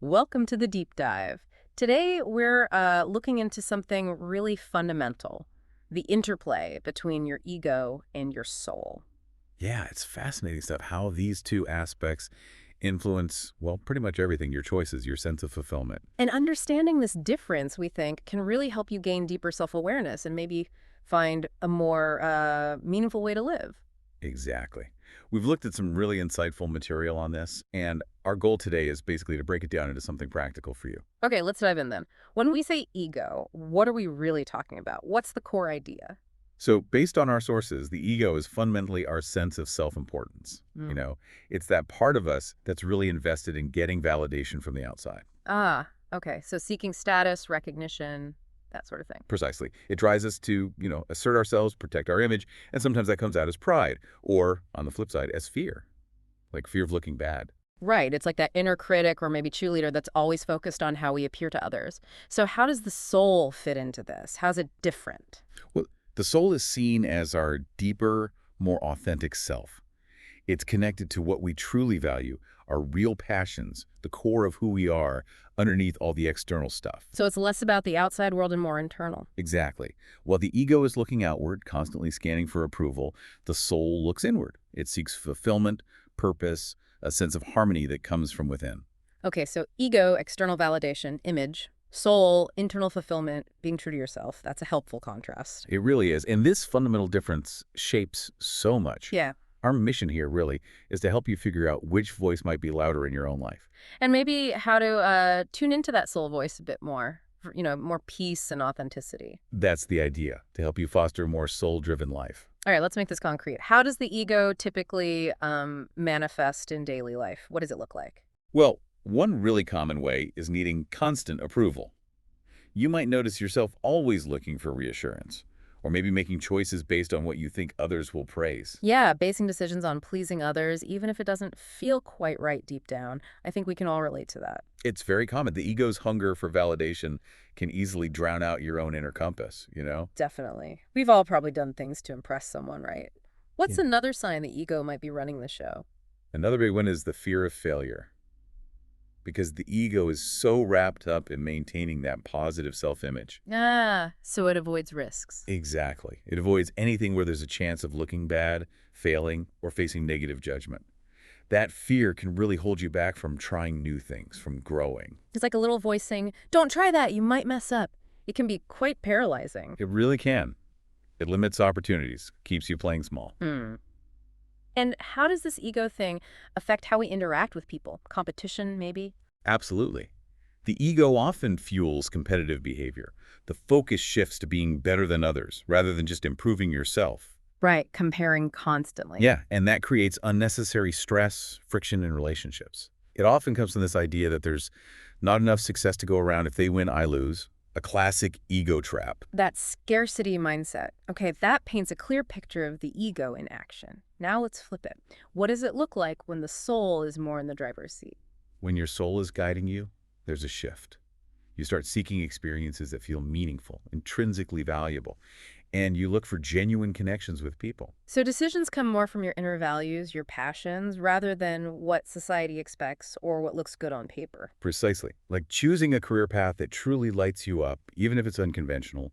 Welcome to the deep dive. Today, we're looking into something really fundamental, the interplay between your ego and your soul. Yeah, it's fascinating stuff how these two aspects influence, well, pretty much everything, your choices, your sense of fulfillment. And understanding this difference, we think, can really help you gain deeper self-awareness and maybe find a more meaningful way to live. Exactly. We've looked at some really insightful material on this, and our goal today is basically to break it down into something practical for you. Okay, let's dive in then. When we say ego, what are we really talking about? What's the core idea? So, based on our sources, the ego is fundamentally our sense of self-importance. Mm. It's that part of us that's really invested in getting validation from the outside. Ah, okay. So seeking status, recognition, that sort of thing. Precisely. It drives us to, assert ourselves, protect our image, and sometimes that comes out as pride, or, on the flip side, as fear, like fear of looking bad. Right. It's like that inner critic or maybe cheerleader that's always focused on how we appear to others. So how does the soul fit into this? How's it different? Well, the soul is seen as our deeper, more authentic self. It's connected to what we truly value, our real passions, the core of who we are, underneath all the external stuff. So it's less about the outside world and more internal. Exactly. While the ego is looking outward, constantly scanning for approval, the soul looks inward. It seeks fulfillment, purpose, a sense of harmony that comes from within. Okay, so ego, external validation, image, soul, internal fulfillment, being true to yourself. That's a helpful contrast. It really is. And this fundamental difference shapes so much. Yeah. Our mission here really is to help you figure out which voice might be louder in your own life. And maybe how to tune into that soul voice a bit more, for, more peace and authenticity. That's the idea, to help you foster a more soul-driven life. All right, let's make this concrete. How does the ego typically manifest in daily life? What does it look like? Well, one really common way is needing constant approval. You might notice yourself always looking for reassurance, or maybe making choices based on what you think others will praise. Yeah, basing decisions on pleasing others, even if it doesn't feel quite right deep down. I think we can all relate to that. It's very common. The ego's hunger for validation can easily drown out your own inner compass. Definitely. We've all probably done things to impress someone, right? What's Yeah. another sign the ego might be running the show? Another big one is the fear of failure, because the ego is so wrapped up in maintaining that positive self-image. Ah, so it avoids risks. Exactly. It avoids anything where there's a chance of looking bad, failing, or facing negative judgment. That fear can really hold you back from trying new things, from growing. It's like a little voice saying, don't try that, you might mess up. It can be quite paralyzing. It really can. It limits opportunities, keeps you playing small. Hmm. And how does this ego thing affect how we interact with people? Competition, maybe? Absolutely. The ego often fuels competitive behavior. The focus shifts to being better than others, rather than just improving yourself. Right, comparing constantly. Yeah, and that creates unnecessary stress, friction in relationships. It often comes from this idea that there's not enough success to go around. If they win, I lose. A classic ego trap. That scarcity mindset. Okay, that paints a clear picture of the ego in action. Now let's flip it. What does it look like when the soul is more in the driver's seat? When your soul is guiding you, there's a shift. You start seeking experiences that feel meaningful, intrinsically valuable, and you look for genuine connections with people. So decisions come more from your inner values, your passions, rather than what society expects or what looks good on paper. Precisely. Like choosing a career path that truly lights you up, even if it's unconventional,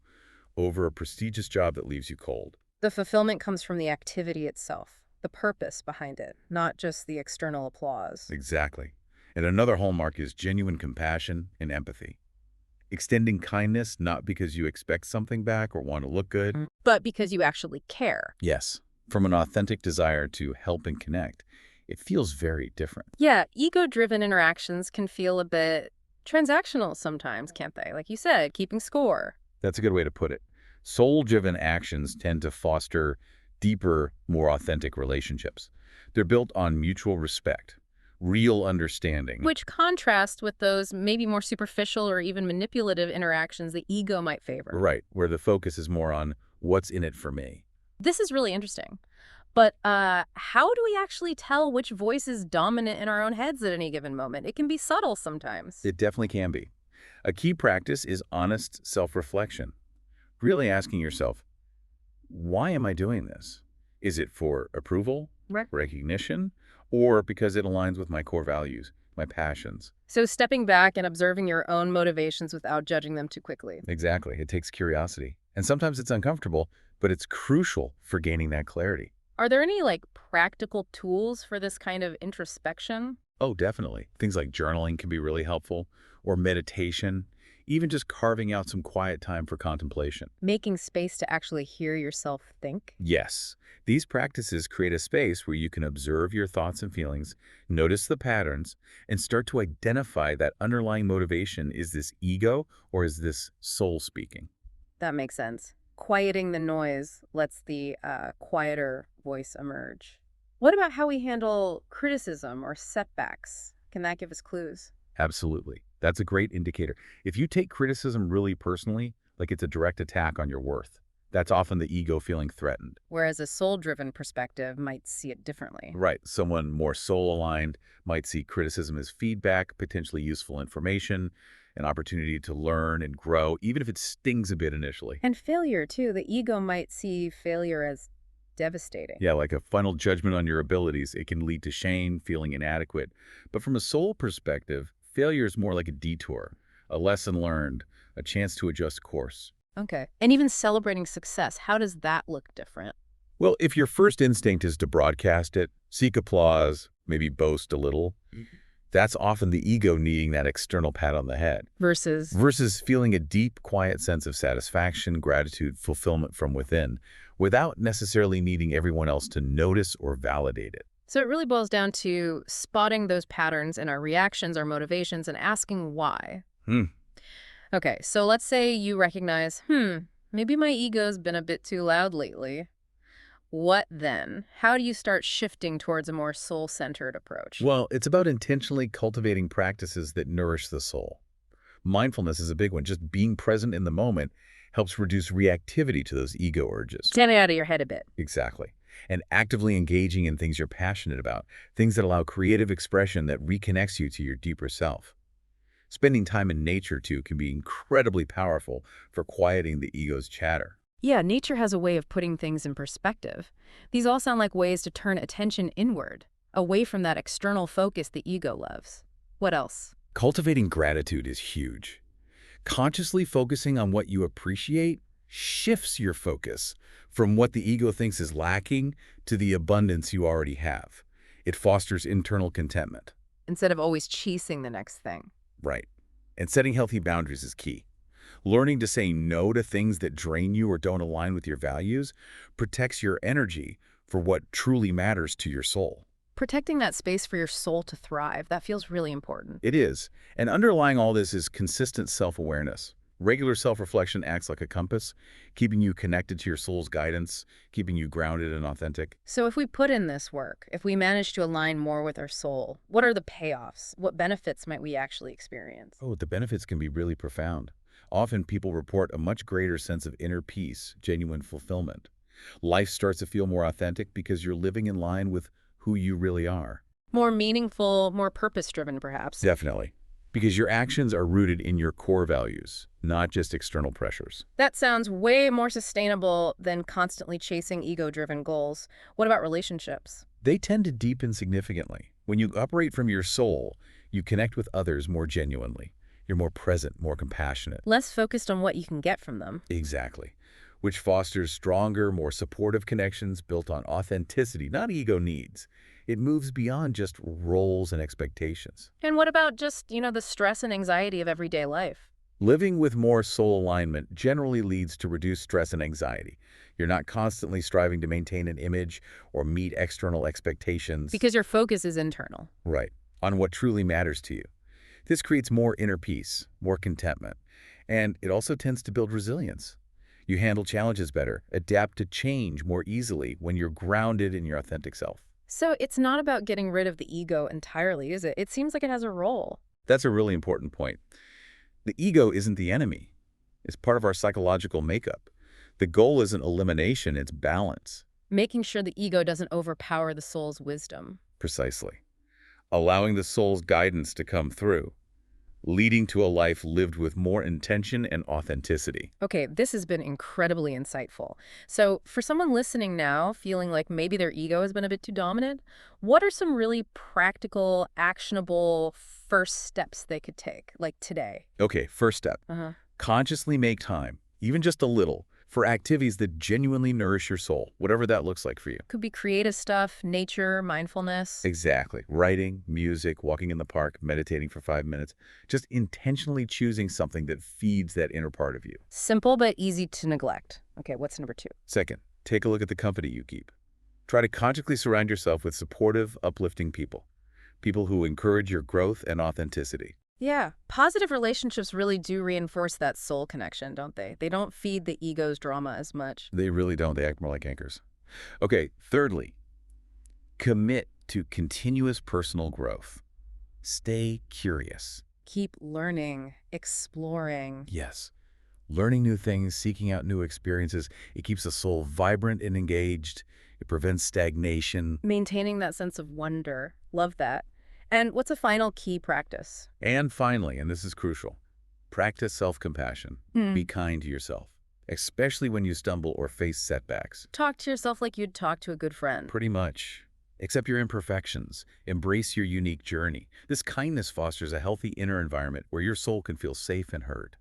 over a prestigious job that leaves you cold. The fulfillment comes from the activity itself, the purpose behind it, not just the external applause. Exactly. And another hallmark is genuine compassion and empathy. Extending kindness not because you expect something back or want to look good. But because you actually care. Yes, from an authentic desire to help and connect. It feels very different. Yeah, ego-driven interactions can feel a bit transactional sometimes, can't they? Like you said, keeping score. That's a good way to put it. Soul-driven actions tend to foster deeper, more authentic relationships. They're built on mutual respect, real understanding. Which contrasts with those maybe more superficial or even manipulative interactions the ego might favor. Right, where the focus is more on what's in it for me. This is really interesting. But how do we actually tell which voice is dominant in our own heads at any given moment? It can be subtle sometimes. It definitely can be. A key practice is honest self-reflection. Really asking yourself, why am I doing this? Is it for approval, Right. recognition, or because it aligns with my core values? my passions. So stepping back and observing your own motivations without judging them too quickly. Exactly. It takes curiosity. And sometimes it's uncomfortable, but it's crucial for gaining that clarity. Are there any practical tools for this kind of introspection? Oh, definitely. Things like journaling can be really helpful, or meditation, even just carving out some quiet time for contemplation. Making space to actually hear yourself think? Yes, these practices create a space where you can observe your thoughts and feelings, notice the patterns, and start to identify that underlying motivation. Is this ego or is this soul speaking? That makes sense. Quieting the noise lets the quieter voice emerge. What about how we handle criticism or setbacks? Can that give us clues? Absolutely. That's a great indicator. If you take criticism really personally, like it's a direct attack on your worth, that's often the ego feeling threatened. Whereas a soul-driven perspective might see it differently. Right. Someone more soul-aligned might see criticism as feedback, potentially useful information, an opportunity to learn and grow, even if it stings a bit initially. And failure, too. The ego might see failure as devastating. Yeah, like a final judgment on your abilities. It can lead to shame, feeling inadequate. But from a soul perspective, failure is more like a detour, a lesson learned, a chance to adjust course. Okay. And even celebrating success, how does that look different? Well, if your first instinct is to broadcast it, seek applause, maybe boast a little, that's often the ego needing that external pat on the head. Versus, Versus feeling a deep, quiet sense of satisfaction, gratitude, fulfillment from within, without necessarily needing everyone else to notice or validate it. so it really boils down to spotting those patterns in our reactions, our motivations, and asking why. Hmm. Okay, so let's say you recognize, maybe my ego's been a bit too loud lately. What then? How do you start shifting towards a more soul-centered approach? Well, it's about intentionally cultivating practices that nourish the soul. Mindfulness is a big one. Just being present in the moment helps reduce reactivity to those ego urges. Standing out of your head a bit. Exactly. And actively engaging in things you're passionate about, things that allow creative expression that reconnects you to your deeper self. Spending time in nature, too, can be incredibly powerful for quieting the ego's chatter. Yeah, nature has a way of putting things in perspective. These all sound like ways to turn attention inward, away from that external focus the ego loves. What else? Cultivating gratitude is huge. Consciously focusing on what you appreciate shifts your focus from what the ego thinks is lacking to the abundance you already have. It fosters internal contentment. Instead of always chasing the next thing. Right. And setting healthy boundaries is key. Learning to say no to things that drain you or don't align with your values protects your energy for what truly matters to your soul. Protecting that space for your soul to thrive, that feels really important. It is. And underlying all this is consistent self-awareness. Regular self-reflection acts like a compass, keeping you connected to your soul's guidance, keeping you grounded and authentic. So if we put in this work, if we manage to align more with our soul, what are the payoffs? What benefits might we actually experience? Oh, the benefits can be really profound. Often people report a much greater sense of inner peace, genuine fulfillment. Life starts to feel more authentic because you're living in line with who you really are. More meaningful, more purpose-driven, perhaps. Definitely. Because your actions are rooted in your core values, not just external pressures. That sounds way more sustainable than constantly chasing ego-driven goals. What about relationships? They tend to deepen significantly. When you operate from your soul, you connect with others more genuinely. You're more present, more compassionate. Less focused on what you can get from them. Exactly. Which fosters stronger, more supportive connections built on authenticity, not ego needs. It moves beyond just roles and expectations. And what about just, the stress and anxiety of everyday life? Living with more soul alignment generally leads to reduced stress and anxiety. You're not constantly striving to maintain an image or meet external expectations. Because your focus is internal. Right, on what truly matters to you. This creates more inner peace, more contentment, and it also tends to build resilience. You handle challenges better, adapt to change more easily when you're grounded in your authentic self. So it's not about getting rid of the ego entirely, is it? It seems like it has a role. That's a really important point. The ego isn't the enemy. It's part of our psychological makeup. The goal isn't elimination, it's balance. Making sure the ego doesn't overpower the soul's wisdom. Precisely. Allowing the soul's guidance to come through. leading to a life lived with more intention and authenticity. Okay, this has been incredibly insightful. So, for someone listening now, feeling like maybe their ego has been a bit too dominant, what are some really practical, actionable first steps they could take, like today? Okay, first step. Uh-huh. Consciously make time, even just a little, for activities that genuinely nourish your soul, whatever that looks like for you. Could be creative stuff, nature, mindfulness. Exactly. Writing, music, walking in the park, meditating for 5 minutes, just intentionally choosing something that feeds that inner part of you. Simple but easy to neglect. Okay, what's number two? Second, take a look at the company you keep. Try to consciously surround yourself with supportive, uplifting people. People who encourage your growth and authenticity. Yeah, positive relationships really do reinforce that soul connection, don't they? They don't feed the ego's drama as much. They really don't. They act more like anchors. Okay, thirdly, commit to continuous personal growth. Stay curious. Keep learning, exploring. Yes. Learning new things, seeking out new experiences, it keeps the soul vibrant and engaged. It prevents stagnation. Maintaining that sense of wonder. Love that. And what's a final key practice? And finally, and this is crucial, practice self-compassion. Hmm. Be kind to yourself, especially when you stumble or face setbacks. Talk to yourself like you'd talk to a good friend. Pretty much. Accept your imperfections. Embrace your unique journey. This kindness fosters a healthy inner environment where your soul can feel safe and heard.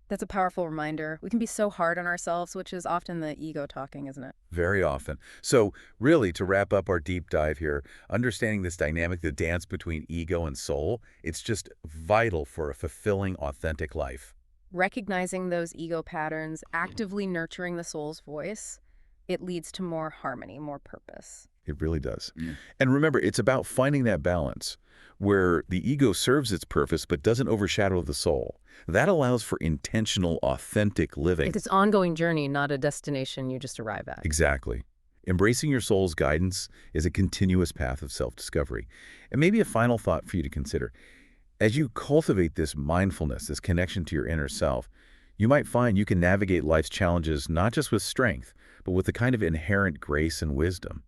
That's a powerful reminder. We can be so hard on ourselves, which is often the ego talking, isn't it? Very often. So really, to wrap up our deep dive here, understanding this dynamic, the dance between ego and soul, it's just vital for a fulfilling, authentic life. Recognizing those ego patterns, actively nurturing the soul's voice, it leads to more harmony, more purpose. It really does. And remember, it's about finding that balance where the ego serves its purpose but doesn't overshadow the soul. That allows for intentional, authentic living. It's an ongoing journey, not a destination you just arrive at. Exactly. Embracing your soul's guidance is a continuous path of self-discovery. And maybe a final thought for you to consider. As you cultivate this mindfulness, this connection to your inner self, you might find you can navigate life's challenges not just with strength, but with a kind of inherent grace and wisdom.